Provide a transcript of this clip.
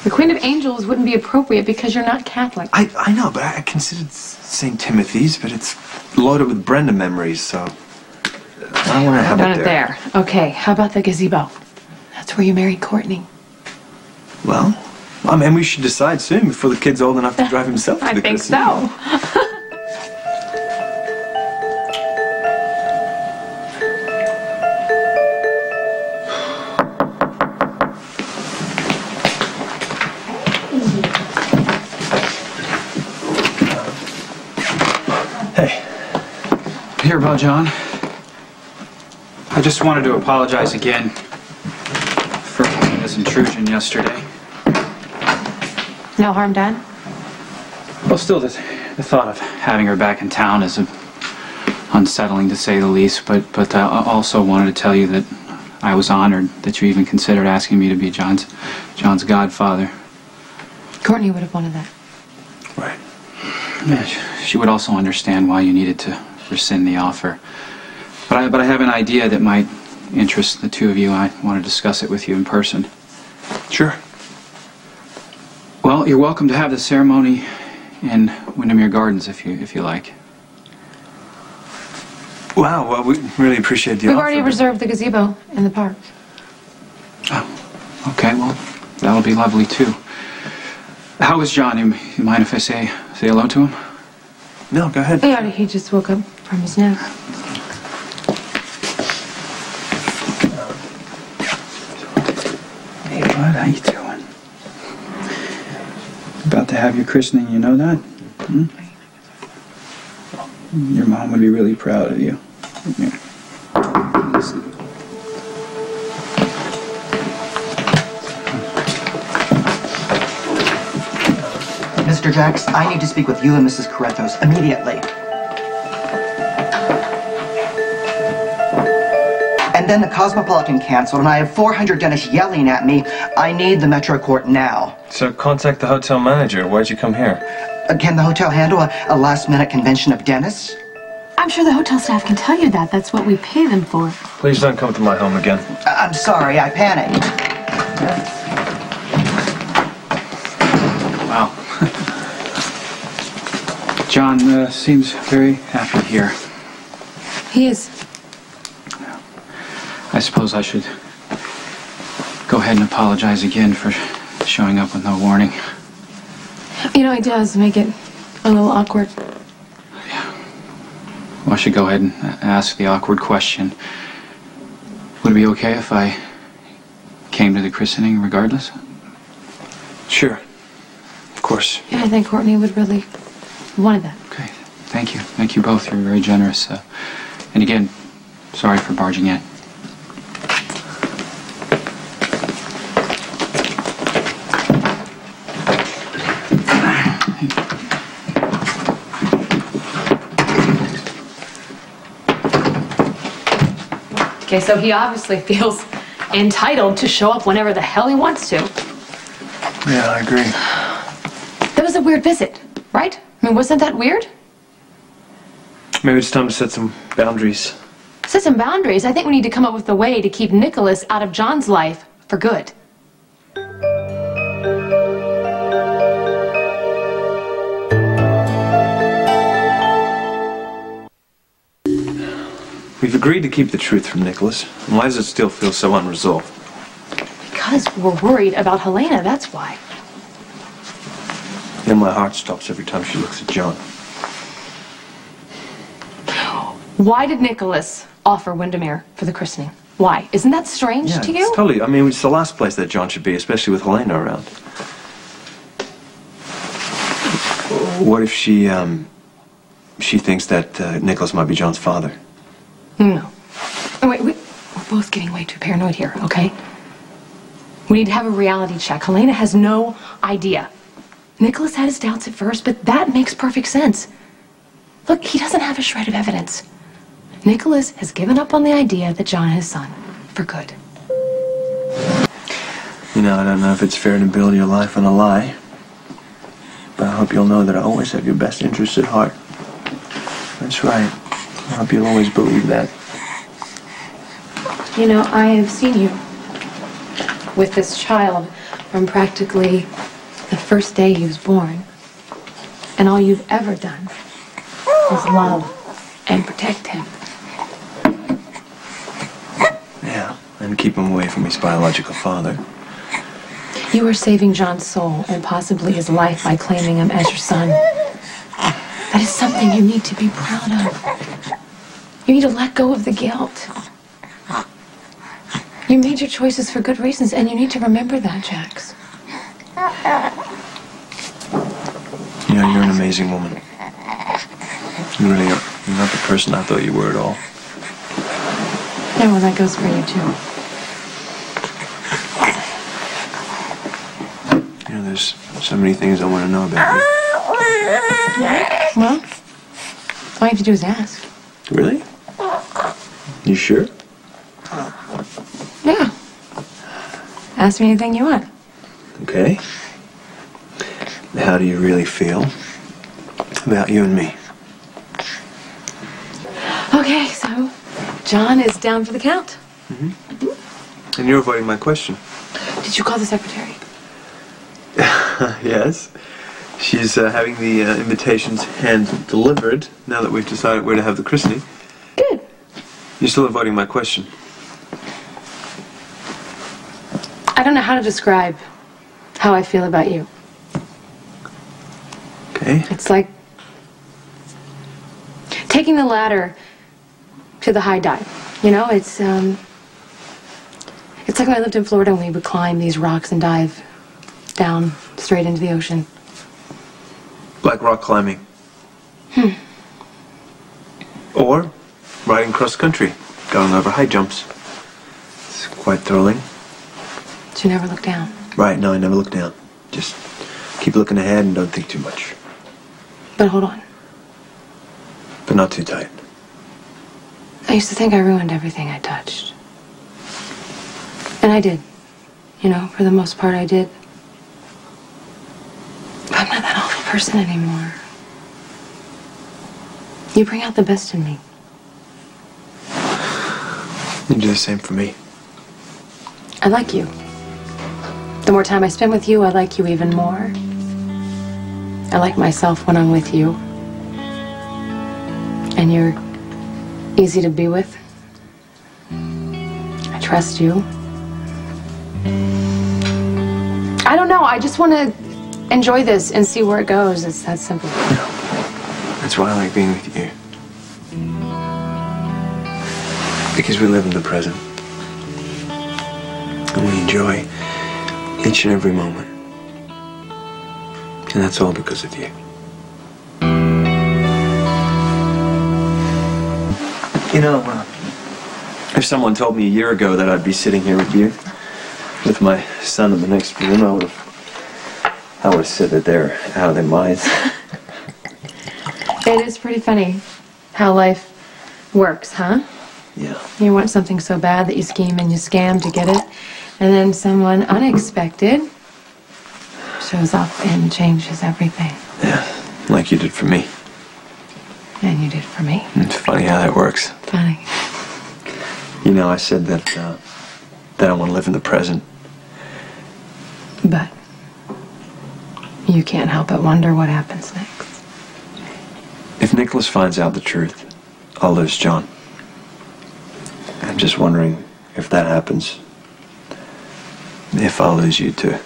The Queen of Angels wouldn't be appropriate because you're not Catholic. I know, but I considered St. Timothy's, but it's loaded with Brenda memories, so I don't want to have it there. Okay, how about the gazebo? That's where you married Courtney. Well, I mean, we should decide soon before the kid's old enough to drive himself to the casino. I think so. Hear about John? I just wanted to apologize again for his intrusion yesterday. No harm done? Well, still, the thought of having her back in town is unsettling, to say the least, but I also wanted to tell you that I was honored that you even considered asking me to be John's godfather. Courtney would have wanted that. Right. Yeah, she would also understand why you needed to rescind the offer. But I have an idea that might interest the two of you. I want to discuss it with you in person. Sure. Well, you're welcome to have the ceremony in Windermere Gardens if you like. Wow, well, we really appreciate the offer. We've already reserved the gazebo in the park. Oh, okay, well, that'll be lovely too. How is John? You mind if I say hello to him? No, go ahead. Yeah, he just woke up from his nap. Hey, bud, how you doing? About to have your christening, you know that? Hmm? Your mom would be really proud of you. Here. Listen. Mr. Jacks, I need to speak with you and Mrs. Carretos immediately. And then the Cosmopolitan canceled, and I have 400 dentists yelling at me. I need the Metro Court now. So contact the hotel manager. Why'd you come here? Can the hotel handle a last-minute convention of dentists? I'm sure the hotel staff can tell you that. That's what we pay them for. Please don't come to my home again. I'm sorry, I panicked. Wow. John seems very happy here. He is. I suppose I should go ahead and apologize again for showing up with no warning. You know, it does make it a little awkward. Yeah. Well, I should go ahead and ask the awkward question. Would it be okay if I came to the christening regardless? Sure. Of course. Yeah, I think Courtney would really want that. Okay. Thank you. Thank you both. You're very generous. And again, sorry for barging in. Okay, so he obviously feels entitled to show up whenever the hell he wants to. Yeah, I agree. That was a weird visit, right? I mean, wasn't that weird? Maybe it's time to set some boundaries. Set some boundaries? I think we need to come up with a way to keep Nikolas out of John's life for good. We've agreed to keep the truth from Nikolas. Why does it still feel so unresolved? Because we're worried about Helena, that's why. Then my heart stops every time she looks at John. Why did Nikolas offer Windermere for the christening? Why? Isn't that strange to you? It's totally. I mean, it's the last place that John should be, especially with Helena around. What if she thinks that Nikolas might be John's father? No. Oh, wait, we're both getting way too paranoid here, okay? We need to have a reality check. Helena has no idea. Nikolas had his doubts at first, but that makes perfect sense. Look, he doesn't have a shred of evidence. Nikolas has given up on the idea that John is his son. For good. You know, I don't know if it's fair to build your life on a lie. But I hope you'll know that I always have your best interests at heart. That's right. I hope you'll always believe that. You know, I have seen you with this child from practically the first day he was born. And all you've ever done is love and protect him. Yeah, and keep him away from his biological father. You are saving John's soul and possibly his life by claiming him as your son. That is something you need to be proud of. You need to let go of the guilt. You made your choices for good reasons, and you need to remember that, Jax. Yeah, you're an amazing woman. You really are. You're not the person I thought you were at all. Yeah, well, that goes for you, too. You know, there's so many things I want to know about you. Well, all you have to do is ask. Really? You sure? Yeah. Ask me anything you want. Okay. How do you really feel about you and me? Okay, so John is down for the count. Mm-hmm. And you're avoiding my question. Did you call the secretary? Yes. She's having the invitations hand-delivered now that we've decided where to have the christening. Good. You're still avoiding my question. I don't know how to describe how I feel about you. Okay. It's like taking the ladder to the high dive. You know, it's like when I lived in Florida and we would climb these rocks and dive down straight into the ocean. Like rock climbing. Or riding cross country, going over high jumps. It's quite thrilling. But you never look down. Right, no, I never look down. Just keep looking ahead and don't think too much. But hold on. But not too tight. I used to think I ruined everything I touched. And I did. You know, for the most part I did. But I'm not that awful person anymore. You bring out the best in me. You do the same for me. I like you. The more time I spend with you, I like you even more. I like myself when I'm with you. And you're easy to be with. I trust you. I don't know, I just want to enjoy this and see where it goes. It's that simple. That's why I like being with you. Because we live in the present. And we enjoy each and every moment. And that's all because of you. You know, if someone told me a year ago that I'd be sitting here with you, with my son in the next room, I would have said that they're out of their minds. It is pretty funny how life works, huh? Yeah. You want something so bad that you scheme and you scam to get it, and then someone unexpected shows up and changes everything. Yeah, like you did for me. And you did for me. It's funny how that works. Funny. You know, I said that I want to live in the present. But you can't help but wonder what happens next. If Nikolas finds out the truth, I'll lose John. I'm just wondering if that happens, if I'll lose you too.